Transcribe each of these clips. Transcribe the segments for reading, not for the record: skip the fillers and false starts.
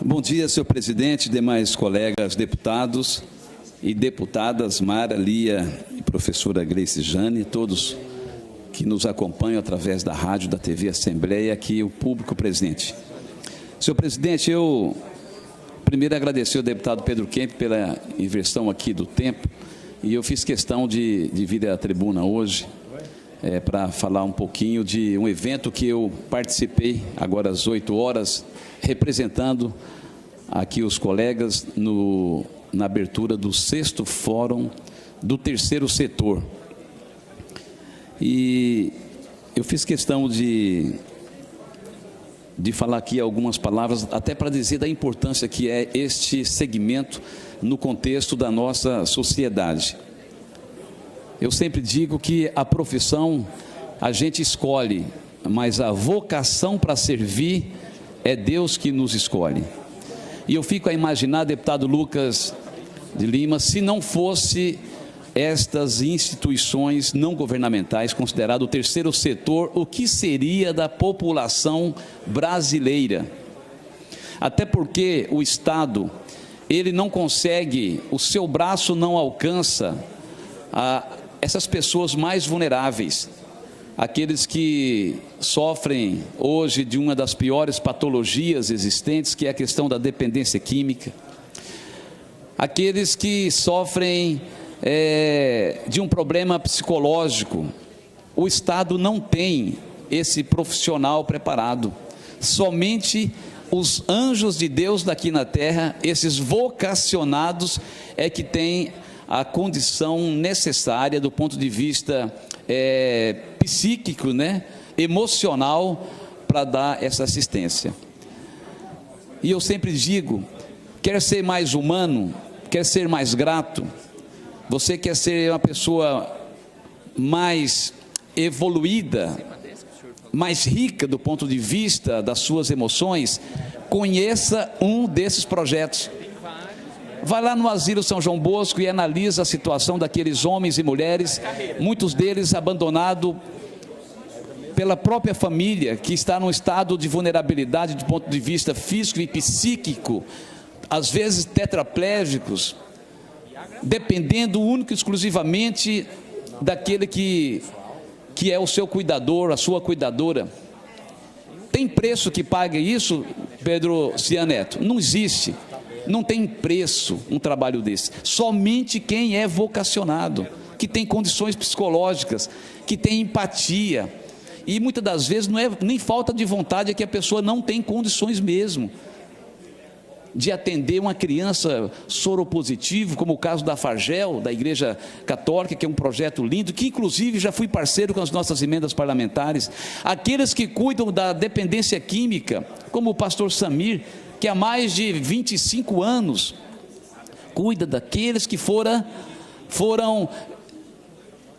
Bom dia, senhor presidente, demais colegas deputados e deputadas, Mara, Lia e professora Gleice Jane, todos que nos acompanham através da rádio, da TV Assembleia, aqui o público presente. Senhor presidente, eu primeiro agradecer ao deputado Pedro Kemp pela inversão aqui do tempo, e eu fiz questão de vir à tribuna hoje para falar um pouquinho de um evento que eu participei agora às 8 horas, representando aqui os colegas na abertura do 6º Fórum do Terceiro Setor. E eu fiz questão de falar aqui algumas palavras, até para dizer da importância que é este segmento no contexto da nossa sociedade. Eu sempre digo que a profissão a gente escolhe, mas a vocação para servir é Deus que nos escolhe. E eu fico a imaginar, deputado Lucas de Lima, se não fosse estas instituições não governamentais, considerado o terceiro setor, o que seria da população brasileira? Até porque o Estado, ele não consegue, o seu braço não alcança essas pessoas mais vulneráveis, aqueles que sofrem hoje de uma das piores patologias existentes, que é a questão da dependência química, aqueles que sofrem de um problema psicológico. O Estado não tem esse profissional preparado, somente os anjos de Deus daqui na terra, esses vocacionados, é que têm a condição necessária do ponto de vista psíquico, emocional, para dar essa assistência. E eu sempre digo, quer ser mais humano, quer ser mais grato, você quer ser uma pessoa mais evoluída, mais rica do ponto de vista das suas emoções, conheça um desses projetos. Vai lá no Asilo São João Bosco e analisa a situação daqueles homens e mulheres, muitos deles abandonados pela própria família, que está num estado de vulnerabilidade do ponto de vista físico e psíquico, às vezes tetraplégicos, dependendo único e exclusivamente daquele que é o seu cuidador, a sua cuidadora. Tem preço que pague isso, Pedro Cianeto? Não existe. Não tem preço um trabalho desse. Somente quem é vocacionado, que tem condições psicológicas, que tem empatia. E muitas das vezes não é nem falta de vontade, é que a pessoa não tem condições mesmo de atender uma criança soropositivo, como o caso da Fargel, da Igreja Católica, que é um projeto lindo, que inclusive já fui parceiro com as nossas emendas parlamentares. Aqueles que cuidam da dependência química, como o pastor Samir, que há mais de 25 anos cuida daqueles que foram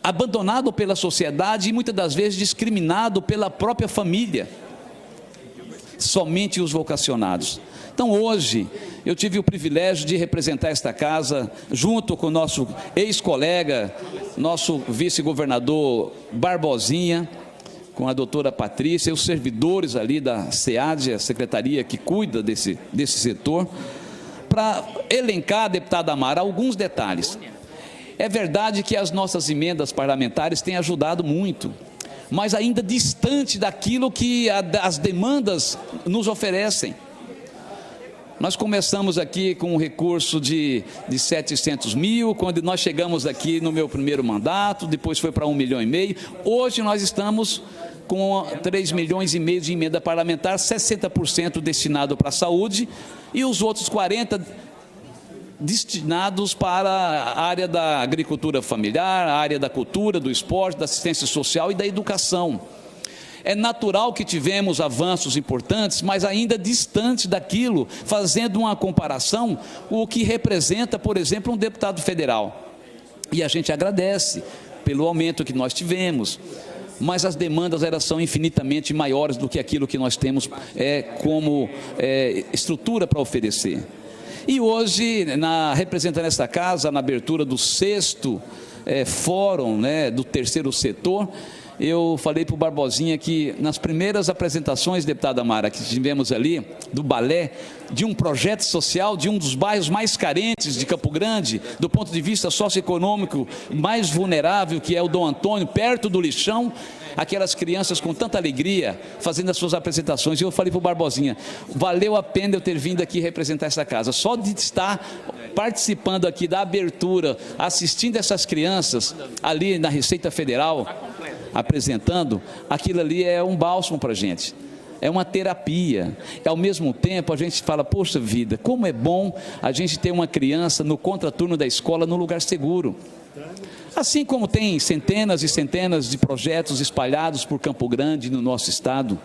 abandonados pela sociedade e muitas das vezes discriminados pela própria família. Somente os vocacionados. Então hoje eu tive o privilégio de representar esta casa junto com o nosso ex-colega, nosso vice-governador Barbosinha, com a doutora Patrícia e os servidores ali da SEAD, a secretaria que cuida desse setor, para elencar, deputada Amara, alguns detalhes. É verdade que as nossas emendas parlamentares têm ajudado muito, mas ainda distante daquilo que as demandas nos oferecem. Nós começamos aqui com um recurso de 700 mil, quando nós chegamos aqui no meu primeiro mandato, depois foi para 1,5 milhão. Hoje nós estamos com 3,5 milhões de emenda parlamentar, 60% destinado para a saúde e os outros 40% destinados para a área da agricultura familiar, a área da cultura, do esporte, da assistência social e da educação. É natural que tivemos avanços importantes, mas ainda distantes daquilo, fazendo uma comparação, o que representa, por exemplo, um deputado federal. E a gente agradece pelo aumento que nós tivemos, mas as demandas elas são infinitamente maiores do que aquilo que nós temos como estrutura para oferecer. E hoje, representando esta casa, na abertura do 6º Fórum do Terceiro Setor, eu falei para o Barbosinha que nas primeiras apresentações, deputada Mara, que tivemos ali, do balé, de um projeto social de um dos bairros mais carentes de Campo Grande, do ponto de vista socioeconômico mais vulnerável, que é o Dom Antônio, perto do lixão, aquelas crianças com tanta alegria, fazendo as suas apresentações. E eu falei para o Barbosinha, valeu a pena eu ter vindo aqui representar essa casa. Só de estar participando aqui da abertura, assistindo essas crianças ali na Receita Federal, apresentando, aquilo ali é um bálsamo para a gente. É uma terapia. Ao mesmo tempo, a gente fala, poxa vida, como é bom a gente ter uma criança no contraturno da escola num lugar seguro. Assim como tem centenas e centenas de projetos espalhados por Campo Grande, no nosso estado,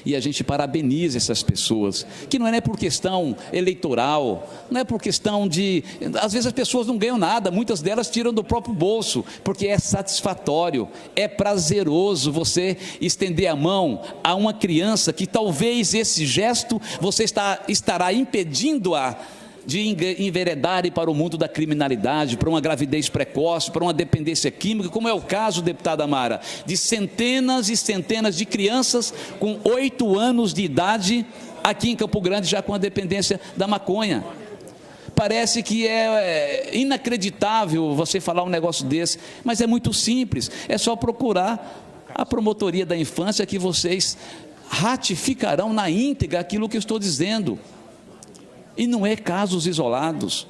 e a gente parabeniza essas pessoas, que não é por questão eleitoral, não é por questão de... Às vezes as pessoas não ganham nada, muitas delas tiram do próprio bolso, porque é satisfatório, é prazeroso você estender a mão a uma criança que talvez esse gesto você estará impedindo-a de enveredarem para o mundo da criminalidade, para uma gravidez precoce, para uma dependência química, como é o caso, deputada Mara, de centenas e centenas de crianças com 8 anos de idade, aqui em Campo Grande, já com a dependência da maconha. Parece que é inacreditável você falar um negócio desse, mas é muito simples, é só procurar a Promotoria da Infância que vocês ratificarão na íntegra aquilo que eu estou dizendo. E não é casos isolados.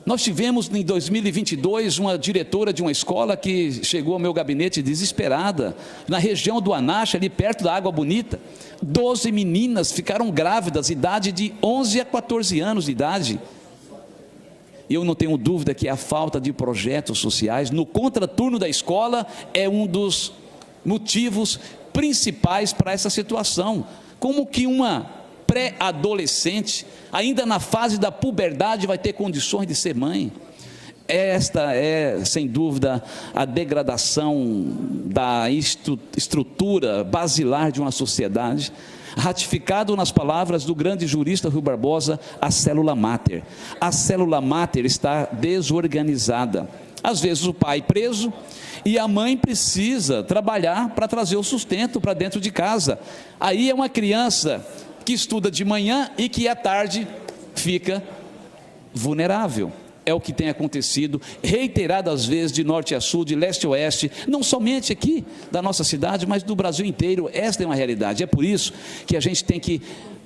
Nós tivemos em 2022 uma diretora de uma escola que chegou ao meu gabinete desesperada, na região do Anacha, ali perto da Água Bonita. 12 meninas ficaram grávidas, idade de 11 a 14 anos de idade. E eu não tenho dúvida que a falta de projetos sociais no contraturno da escola é um dos motivos principais para essa situação. Como que uma pré-adolescente, ainda na fase da puberdade, vai ter condições de ser mãe? Esta é, sem dúvida, a degradação da estrutura basilar de uma sociedade, ratificado nas palavras do grande jurista Rui Barbosa, a célula máter. A célula máter está desorganizada. Às vezes o pai preso e a mãe precisa trabalhar para trazer o sustento para dentro de casa. Aí é uma criança que estuda de manhã e que à tarde fica vulnerável. É o que tem acontecido reiteradas vezes de norte a sul, de leste a oeste, não somente aqui da nossa cidade, mas do Brasil inteiro. Esta é uma realidade. É por isso que a gente tem que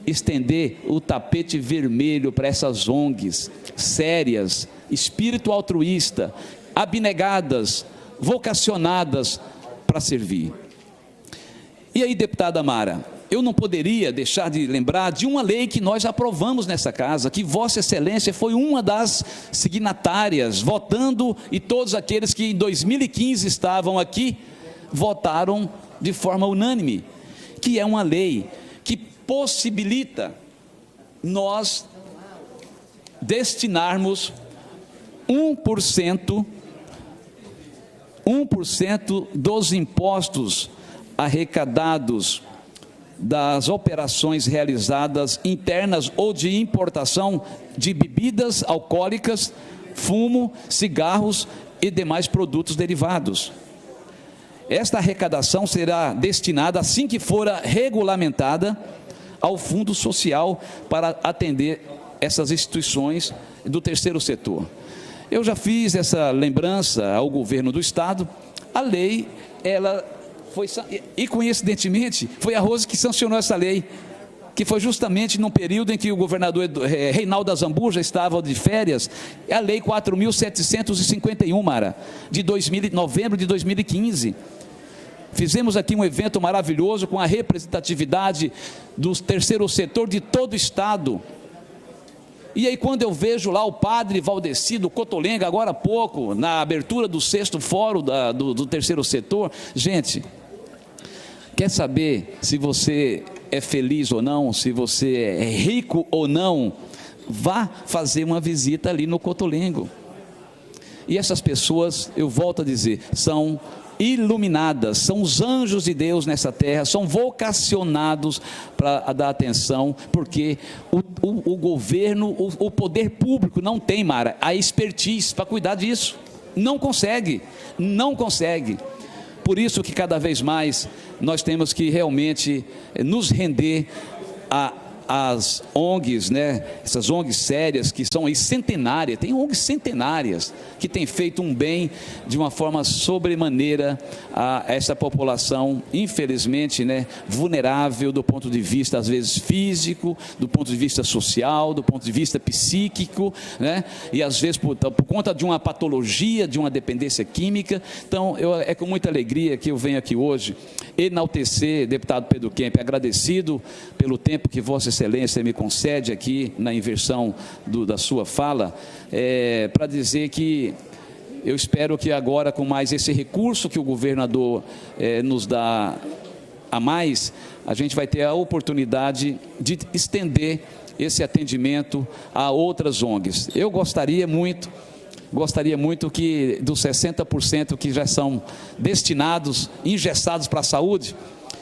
estender o tapete vermelho para essas ONGs sérias, espírito altruísta, abnegadas, vocacionadas para servir. E aí, deputada Mara, eu não poderia deixar de lembrar de uma lei que nós aprovamos nessa casa, que Vossa Excelência foi uma das signatárias, votando, e todos aqueles que em 2015 estavam aqui, votaram de forma unânime, que é uma lei que possibilita nós destinarmos 1% dos impostos arrecadados das operações realizadas internas ou de importação de bebidas alcoólicas, fumo, cigarros e demais produtos derivados. Esta arrecadação será destinada, assim que for regulamentada, ao Fundo Social para atender essas instituições do terceiro setor. Eu já fiz essa lembrança ao governo do Estado. A lei, ela foi, e coincidentemente, foi a Rose que sancionou essa lei, que foi justamente num período em que o governador Reinaldo Azambuja estava de férias, é a lei 4.751, Mara, de novembro de 2015. Fizemos aqui um evento maravilhoso com a representatividade do terceiro setor de todo o Estado. E aí quando eu vejo lá o padre Valdeci do Cotolenga, agora há pouco, na abertura do 6º fórum do terceiro setor, gente, quer saber se você é feliz ou não, se você é rico ou não, vá fazer uma visita ali no Cotolengo. E essas pessoas, eu volto a dizer, são iluminadas, são os anjos de Deus nessa terra, são vocacionados para dar atenção, porque o governo, o poder público não tem, Mara, a expertise para cuidar disso, não consegue. por isso que cada vez mais nós temos que realmente nos render às ONGs, né? Essas ONGs sérias que são aí centenárias, tem ONGs centenárias que têm feito um bem de uma forma sobremaneira a essa população, infelizmente, né, vulnerável do ponto de vista, às vezes, físico, do ponto de vista social, do ponto de vista psíquico, né? E às vezes por conta de uma patologia, de uma dependência química. Então, é com muita alegria que eu venho aqui hoje enaltecer, deputado Pedro Kemp, agradecido pelo tempo que Vossa Excelência me concede aqui na inversão da sua fala, para dizer que eu espero que agora, com mais esse recurso que o governador nos dá a mais, a gente vai ter a oportunidade de estender esse atendimento a outras ONGs. Eu gostaria muito que dos 60% que já são destinados, engessados para a saúde,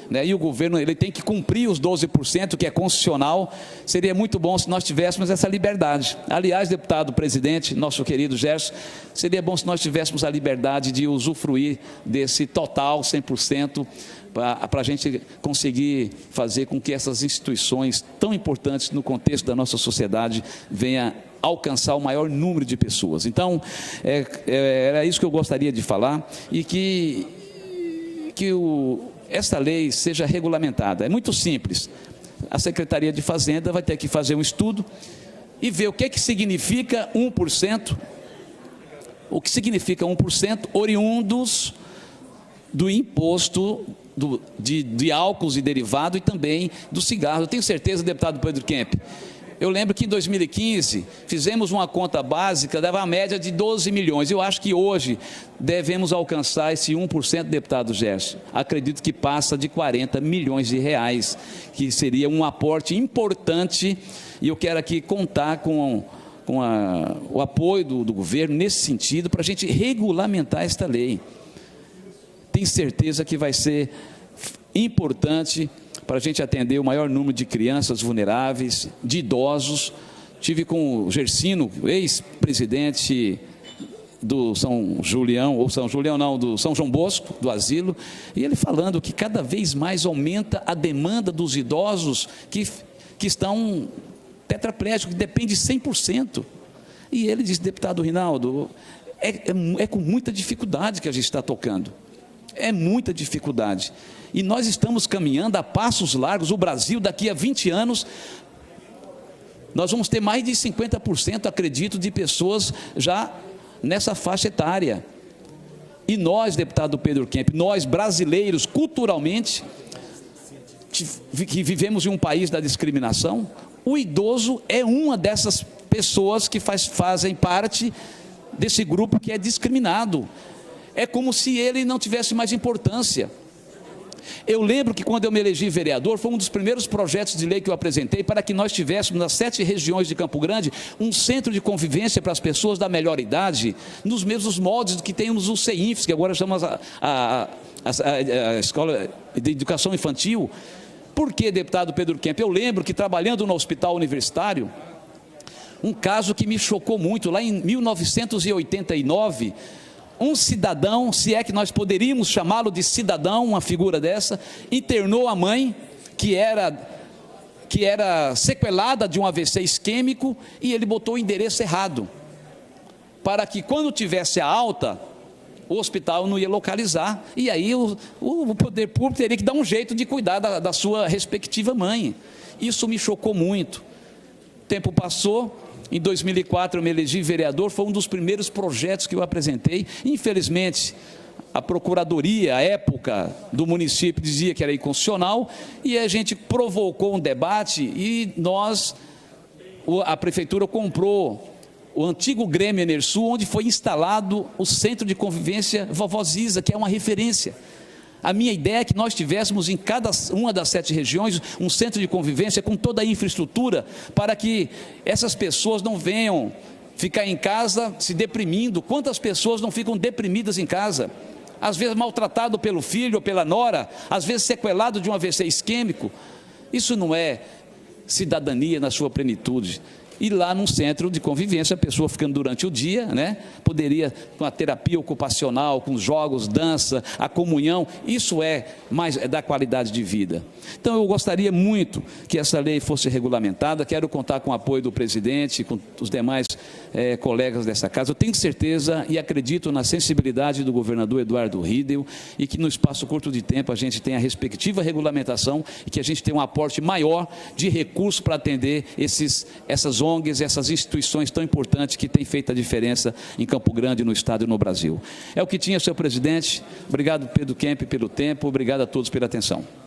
né, e o governo ele tem que cumprir os 12%, que é constitucional. Seria muito bom se nós tivéssemos essa liberdade. Aliás, deputado presidente, nosso querido Gerson, seria bom se nós tivéssemos a liberdade de usufruir desse total 100%, para a gente conseguir fazer com que essas instituições tão importantes no contexto da nossa sociedade venham alcançar o maior número de pessoas. Então, era isso que eu gostaria de falar, e que esta lei seja regulamentada. É muito simples. A Secretaria de Fazenda vai ter que fazer um estudo e ver o que significa 1%, o que significa 1% oriundos do imposto de álcools e derivado, e também do cigarro. Eu tenho certeza, deputado Pedro Kemp, eu lembro que em 2015 fizemos uma conta básica, dava a média de 12 milhões. Eu acho que hoje devemos alcançar esse 1%, deputado Gerson. Acredito que passa de 40 milhões de reais, que seria um aporte importante, e eu quero aqui contar com o apoio do governo nesse sentido, para a gente regulamentar esta lei. Tenho certeza que vai ser importante para a gente atender o maior número de crianças vulneráveis, de idosos. Tive com o Gersino, ex-presidente do São Julião, ou São Julião não, do São João Bosco, do asilo, e ele falando que cada vez mais aumenta a demanda dos idosos que estão tetraplégicos, que depende 100%. E ele disse, deputado Rinaldo, é com muita dificuldade que a gente está tocando. É muita dificuldade. E nós estamos caminhando a passos largos. O Brasil, daqui a 20 anos, nós vamos ter mais de 50%, acredito, de pessoas já nessa faixa etária. E nós, deputado Pedro Kemp, nós brasileiros, culturalmente, que vivemos em um país da discriminação, o idoso é uma dessas pessoas que fazem parte desse grupo que é discriminado. É como se ele não tivesse mais importância. Eu lembro que quando eu me elegi vereador, foi um dos primeiros projetos de lei que eu apresentei para que nós tivéssemos nas 7 regiões de Campo Grande um centro de convivência para as pessoas da melhor idade, nos mesmos moldes que temos o CEINFS, que agora chamamos a Escola de Educação Infantil. Por que, deputado Pedro Kemp? Eu lembro que trabalhando no hospital universitário, um caso que me chocou muito, lá em 1989, um cidadão, se é que nós poderíamos chamá-lo de cidadão, uma figura dessa, internou a mãe, que era sequelada de um AVC isquêmico, e ele botou o endereço errado, para que quando tivesse a alta, o hospital não ia localizar, e aí o poder público teria que dar um jeito de cuidar da sua respectiva mãe. Isso me chocou muito. O tempo passou. Em 2004 eu me elegi vereador, foi um dos primeiros projetos que eu apresentei. Infelizmente, a procuradoria, à época, do município dizia que era inconstitucional, e a gente provocou um debate e a prefeitura comprou o antigo Grêmio Enersul, onde foi instalado o Centro de Convivência Vovó Ziza, que é uma referência. A minha ideia é que nós tivéssemos em cada uma das 7 regiões um centro de convivência com toda a infraestrutura, para que essas pessoas não venham ficar em casa se deprimindo. Quantas pessoas não ficam deprimidas em casa? Às vezes maltratado pelo filho ou pela nora, às vezes sequelado de um AVC isquêmico. Isso não é cidadania na sua plenitude. E lá num centro de convivência, a pessoa ficando durante o dia, né, poderia, com a terapia ocupacional, com jogos, dança, a comunhão, isso é da qualidade de vida. Então, eu gostaria muito que essa lei fosse regulamentada, quero contar com o apoio do presidente, com os demais colegas dessa casa. Eu tenho certeza e acredito na sensibilidade do governador Eduardo Riedel e que no espaço curto de tempo a gente tenha a respectiva regulamentação e que a gente tenha um aporte maior de recursos para atender essas ONGs, essas instituições tão importantes que têm feito a diferença em Campo Grande, no Estado e no Brasil. É o que tinha, senhor presidente. Obrigado, Pedro Kemp, pelo tempo. Obrigado a todos pela atenção.